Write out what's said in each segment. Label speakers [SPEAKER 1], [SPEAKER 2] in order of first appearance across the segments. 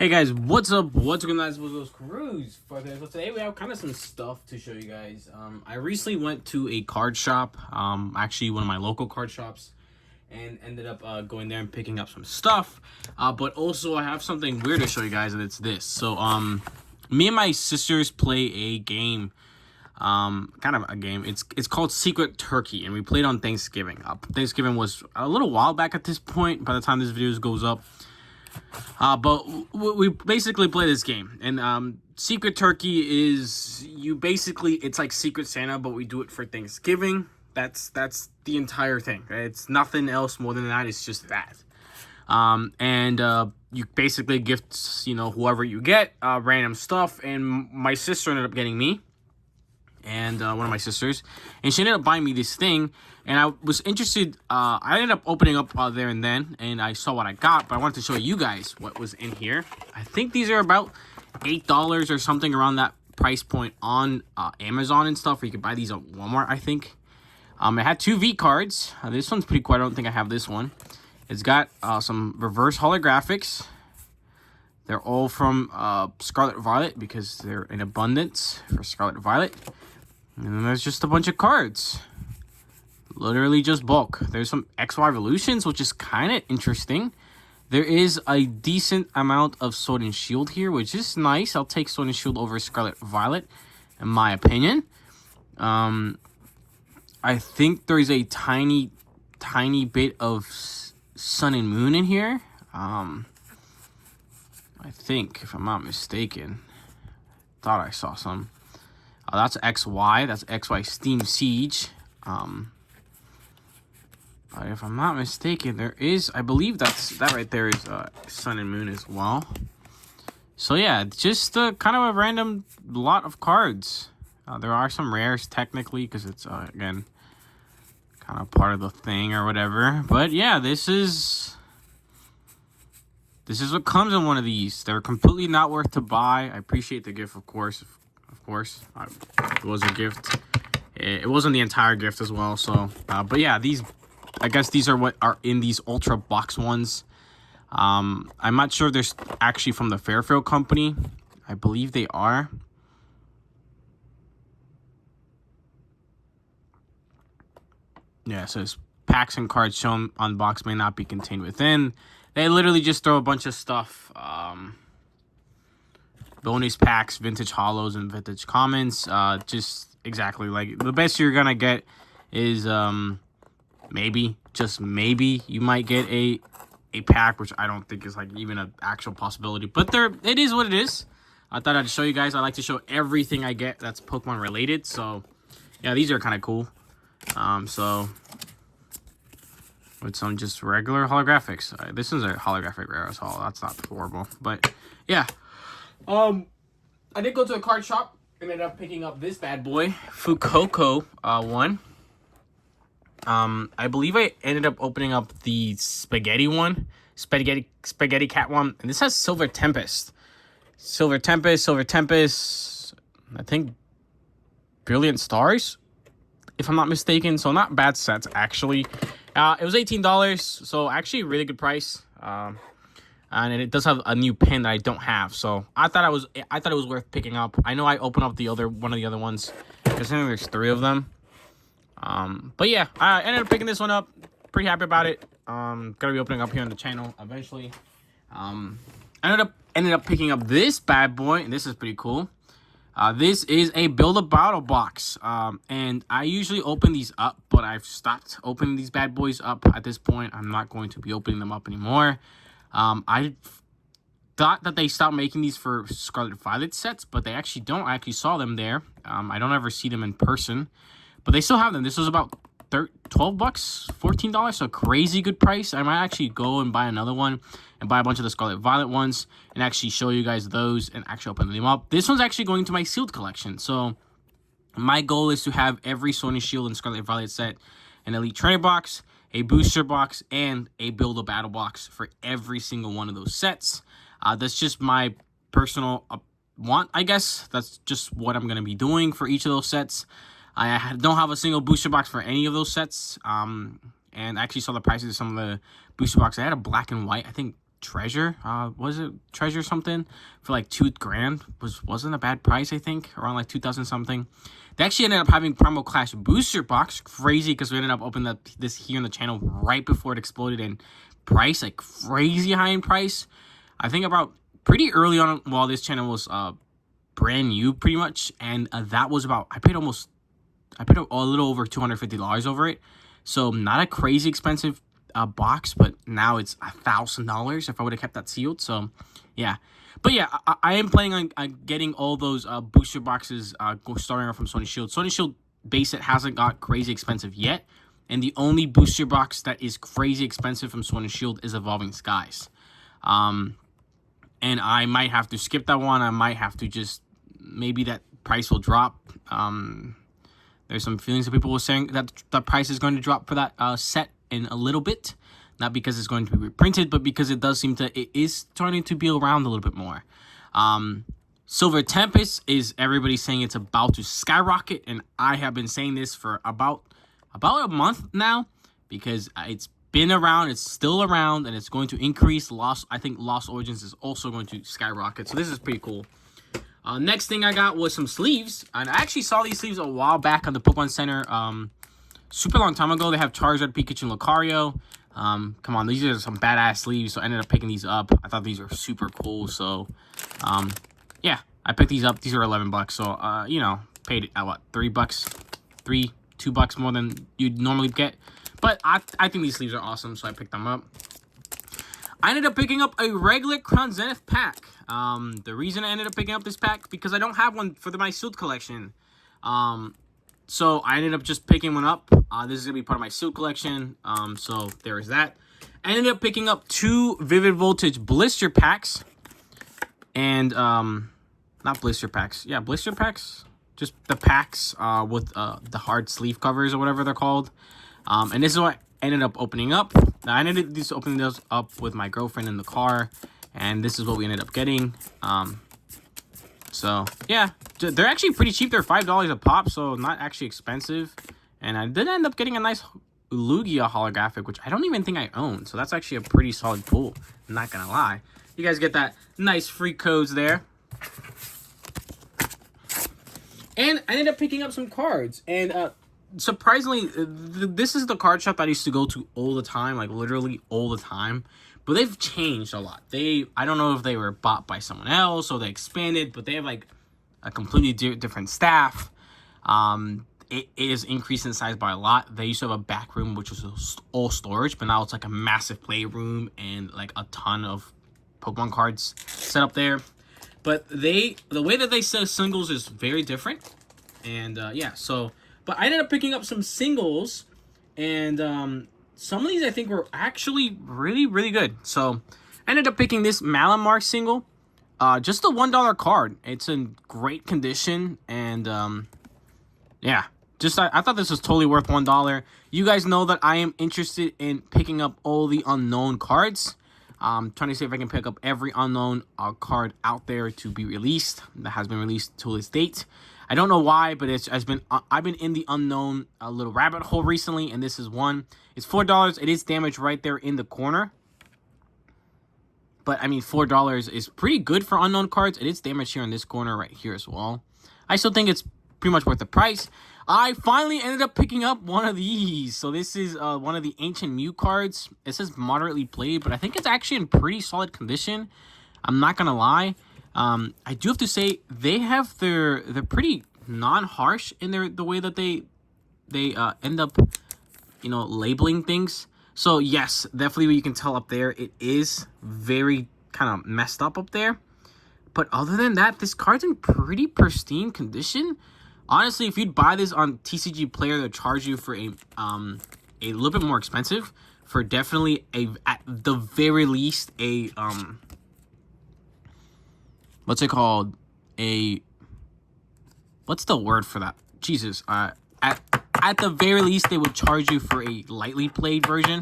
[SPEAKER 1] Hey guys, what's up? What's going on? What's those crews? So today we have kind of some stuff to show you guys. I recently went to a card shop, actually one of my local card shops, and ended up going there and picking up some stuff. But also I have something weird to show you guys, and it's this. So me and my sisters play a game, kind of a game. It's called Secret Turkey, and we played on Thanksgiving. Thanksgiving was a little while back at this point. By the time this video goes up. But we basically play this game, and Secret Turkey is it's like Secret Santa, but we do it for Thanksgiving. That's the entire thing. It's nothing else more than that. It's just that. You basically gift, whoever you get, random stuff, and my sister ended up getting me. And one of my sisters, and she ended up buying me this thing, and I was interested. I ended up opening up there and then, and I saw what I got, but I wanted to show you guys what was in here. I think these are about $8 or something around that price point on Amazon and stuff, or you could buy these at Walmart, I think. It had 2 V cards. This one's pretty cool. I don't think I have this one. It's got some reverse holographics. They're all from Scarlet Violet because they're in abundance for Scarlet Violet. And then there's just a bunch of cards. Literally just bulk. There's some XY Evolutions, which is kind of interesting. There is a decent amount of Sword and Shield here, which is nice. I'll take Sword and Shield over Scarlet Violet, in my opinion. I think there's a tiny bit of Sun and Moon in here. I think, if I'm not mistaken. Thought I saw some. That's XY. That's XY Steam Siege. But if I'm not mistaken, there is... I believe that right there is Sun and Moon as well. So yeah, just kind of a random lot of cards. There are some rares, technically, because it's, again, kind of part of the thing or whatever. But yeah, this is what comes in one of these. They're completely not worth to buy. I appreciate the gift, of course. It was a gift. It wasn't the entire gift as well. So, but yeah, I guess these are what are in these Ultra Box ones. I'm not sure they're actually from the Fairfield company. I believe they are. Yeah, it says packs and cards shown on box may not be contained within. They literally just throw a bunch of stuff. Bonus packs, vintage hollows, and vintage commons. Just exactly like the best you're gonna get is maybe, just maybe, you might get a pack, which I don't think is like even an actual possibility. But it is what it is. I thought I'd show you guys. I like to show everything I get that's Pokemon related. So yeah, these are kind of cool. So with some just regular holographics. This is a holographic rare as well. That's not horrible, but yeah. I did go to a card shop. Ended up picking up this bad boy, Fuecoco one. I believe I ended up opening up the Spaghetti one, Spaghetti Cat one, and this has Silver Tempest. I think Brilliant Stars, if I'm not mistaken. So not bad sets actually. It was $18, so actually a really good price. And it does have a new pin that I don't have, so I thought it was worth picking up. I know I opened up one of the other ones. I think there's 3 of them. But yeah, I ended up picking this one up. Pretty happy about it. Gonna be opening up here on the channel eventually. I ended up picking up this bad boy, and this is pretty cool. This is a Build-A-Battle box, and I usually open these up, but I've stopped opening these bad boys up at this point. I'm not going to be opening them up anymore. I thought that they stopped making these for Scarlet Violet sets, but they actually don't. I actually saw them there. I don't ever see them in person, but they still have them. This was about $12, $14, so a crazy good price. I might actually go and buy another one and buy a bunch of the Scarlet Violet ones and actually show you guys those and actually open them up. This one's actually going to my sealed collection, so my goal is to have every Sword and Shield and Scarlet Violet set, an Elite Trainer box, a booster box, and a Build-A-Battle box for every single one of those sets. That's just my personal want, I guess. That's just what I'm going to be doing for each of those sets. I don't have a single booster box for any of those sets. And I actually saw the prices of some of the booster boxes. I had a black and white, I think Treasure. Was it Treasure something for like $2,000? Wasn't a bad price, I think, around like 2,000 something. They actually ended up having Primal Clash booster box. Crazy, because we ended up opening up this here on the channel right before it exploded in price, like crazy high in price. I think about pretty early on while this channel was brand new, pretty much, and that was about I paid a little over $250 over it. So not a crazy expensive box, but now it's $1,000 if I would have kept that sealed. So yeah, but yeah, I am planning on getting all those booster boxes starting off from Sword and Shield. Sword and Shield base set hasn't got crazy expensive yet, and the only booster box that is crazy expensive from Sword and Shield is Evolving Skies. And I might have to skip that one. I might have to just, maybe that price will drop. There's some feelings that people were saying that the price is going to drop for that set in a little bit. Not because it's going to be reprinted, but because it does seem it is starting to be around a little bit more. Silver Tempest is, everybody's saying it's about to skyrocket, and I have been saying this for about a month now, because it's been around, it's still around, and it's going to increase. I think Lost Origins is also going to skyrocket, so this is pretty cool. Next thing I got was some sleeves, and I actually saw these sleeves a while back on the Pokemon Center, super long time ago. They have Charizard, Pikachu, and Lucario. Come on, these are some badass sleeves, so I ended up picking these up. I thought these were super cool, so yeah, I picked these up. These are $11, so you know, paid what, $2 more than you'd normally get. But I think these sleeves are awesome, so I picked them up. I ended up picking up a regular Crown Zenith pack. The reason I ended up picking up this pack, because I don't have one for my sealed collection. So I ended up just picking one up. This is going to be part of my sealed collection. So there is that. I ended up picking up 2 Vivid Voltage blister packs. And, not blister packs. Yeah, blister packs. Just the packs with the hard sleeve covers or whatever they're called. And this is what I ended up opening up. Now, I ended up opening those up with my girlfriend in the car. And this is what we ended up getting. So, yeah. They're actually pretty cheap. They're $5 a pop, so not actually expensive. And I did end up getting a nice Lugia holographic, which I don't even think I own. So that's actually a pretty solid pull. I'm not going to lie. You guys get that nice free codes there. And I ended up picking up some cards. And surprisingly, this is the card shop that I used to go to all the time. Like, literally all the time. But they've changed a lot. I don't know if they were bought by someone else or they expanded. But they have, like, a completely different staff. It is increased in size by a lot. They used to have a back room, which was all storage. But now it's, like, a massive playroom and, like, a ton of Pokemon cards set up there. But the way that they sell singles is very different. And, yeah, so... But I ended up picking up some singles. And, some of these I think were actually really, really good. So, I ended up picking this Malamar single. Just a $1 card. It's in great condition. And, yeah. I thought this was totally worth $1. You guys know that I am interested in picking up all the unknown cards. Trying to see if I can pick up every unknown card out there to be released that has been released to this date. I don't know why, but I've been in the unknown little rabbit hole recently, and this is one. It's $4. It is damaged right there in the corner. But, I mean, $4 is pretty good for unknown cards. It is damaged here in this corner right here as well. I still think it's pretty much worth the price. I finally ended up picking up one of these. So this is one of the Ancient Mew cards. It says moderately played, but I think it's actually in pretty solid condition. I'm not going to lie. I do have to say, they're pretty non-harsh in the way that they end up, you know, labeling things. So, yes, definitely you can tell up there, it is very kind of messed up there. But other than that, this card's in pretty pristine condition. Honestly, if you'd buy this on TCG Player, they'll charge you for a little bit more expensive. For definitely, at the very least, what's it called? What's the word for that? Jesus. At the very least, they would charge you for a lightly played version.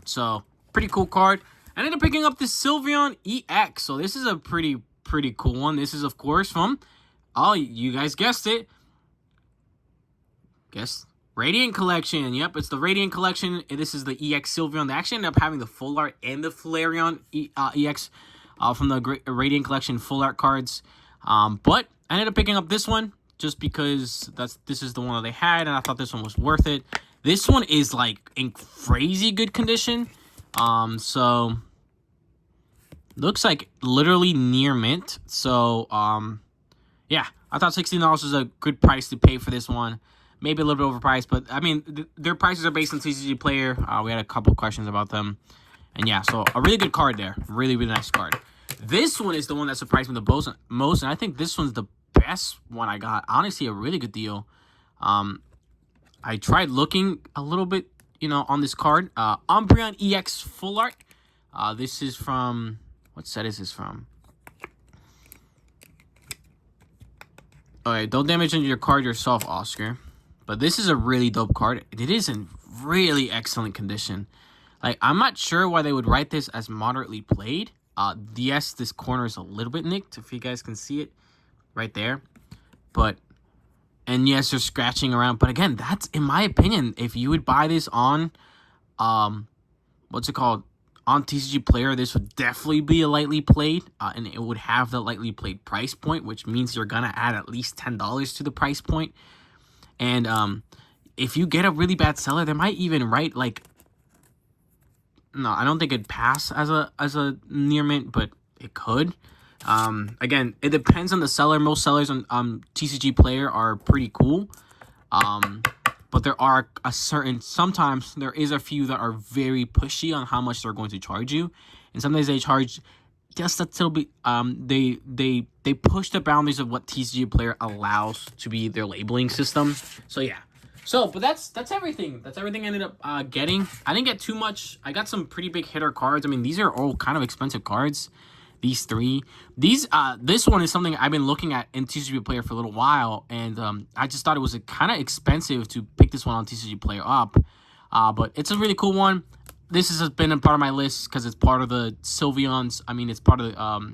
[SPEAKER 1] So, pretty cool card. I ended up picking up the Sylveon EX. So, this is a pretty cool one. This is, of course, from... Oh, you guys guessed it. Radiant Collection. Yep, it's the Radiant Collection. This is the EX Sylveon. They actually ended up having the full art and the Flareon EX from the Radiant Collection full art cards. But I ended up picking up this one just because this is the one that they had, and I thought this one was worth it. This one is like in crazy good condition. So looks like literally near mint. So yeah, I thought $16 was a good price to pay for this one. Maybe a little bit overpriced, but I mean, their prices are based on TCG Player. We had a couple questions about them. And yeah, so a really good card there. Really, really nice card. This one is the one that surprised me the most, and I think this one's the best one I got. Honestly, a really good deal. I tried looking a little bit, you know, on this card. Umbreon EX Full Art. This is from... What set is this from? Alright, don't damage your card yourself, Oscar. But this is a really dope card. It is in really excellent condition. Like, I'm not sure why they would write this as moderately played. Yes, this corner is a little bit nicked, if you guys can see it right there. But, and yes, they're scratching around. But again, that's, in my opinion, if you would buy this on, what's it called? On TCG Player, this would definitely be a lightly played, and it would have the lightly played price point, which means you're going to add at least $10 to the price point. And if you get a really bad seller, they might even write like, no, I don't think it'd pass as a near mint, but it could. Again, it depends on the seller. Most sellers on TCG Player are pretty cool. But there are sometimes there is a few that are very pushy on how much they're going to charge you. And sometimes they charge just a little bit, they push the boundaries of what TCG Player allows to be their labeling system. So yeah. So, but that's everything. That's everything I ended up getting. I didn't get too much. I got some pretty big hitter cards. I mean, these are all kind of expensive cards. These three. This one is something I've been looking at in TCG Player for a little while, and I just thought it was kind of expensive to pick this one on TCG Player up. But it's a really cool one. This has been a part of my list because it's part of the Sylveons. I mean, it's part of the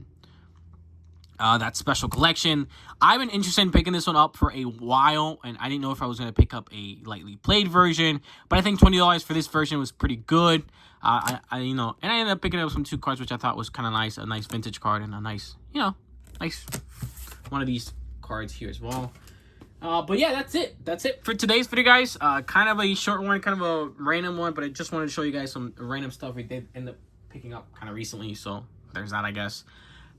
[SPEAKER 1] that special collection. I've been interested in picking this one up for a while, and I didn't know if I was going to pick up a lightly played version, but I think $20 for this version was pretty good. You know, and I ended up picking up some 2 cards, which I thought was kind of nice, a nice vintage card and a nice, you know, nice one of these cards here as well. But yeah, that's it. That's it for today's video, guys. Kind of a short one, kind of a random one, but I just wanted to show you guys some random stuff we did end up picking up kind of recently, so there's that, I guess.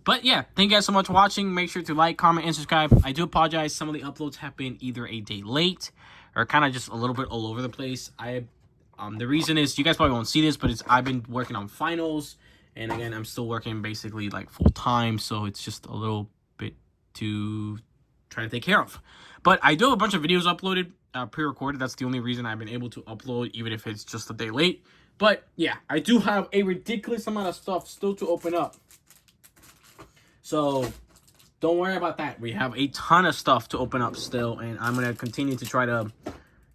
[SPEAKER 1] But yeah, thank you guys so much for watching. Make sure to like, comment, and subscribe. I do apologize. Some of the uploads have been either a day late or kind of just a little bit all over the place. The reason is, you guys probably won't see this, but I've been working on finals. And again, I'm still working basically like full time. So it's just a little bit to try to take care of. But I do have a bunch of videos uploaded, pre-recorded. That's the only reason I've been able to upload, even if it's just a day late. But yeah, I do have a ridiculous amount of stuff still to open up. So don't worry about that. We have a ton of stuff to open up still, and I'm going to continue to try to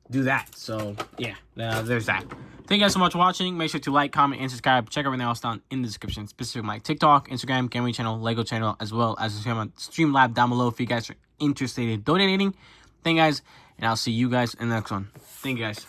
[SPEAKER 1] do that. So yeah, there's that. Thank you guys so much for watching. Make sure to like, comment, and subscribe. Check everything else down in the description, specifically my TikTok, Instagram, Gaming channel, Lego channel, as well as the Streamlab down below if you guys are interested in donating. Thank you guys, and I'll see you guys in the next one. Thank you guys.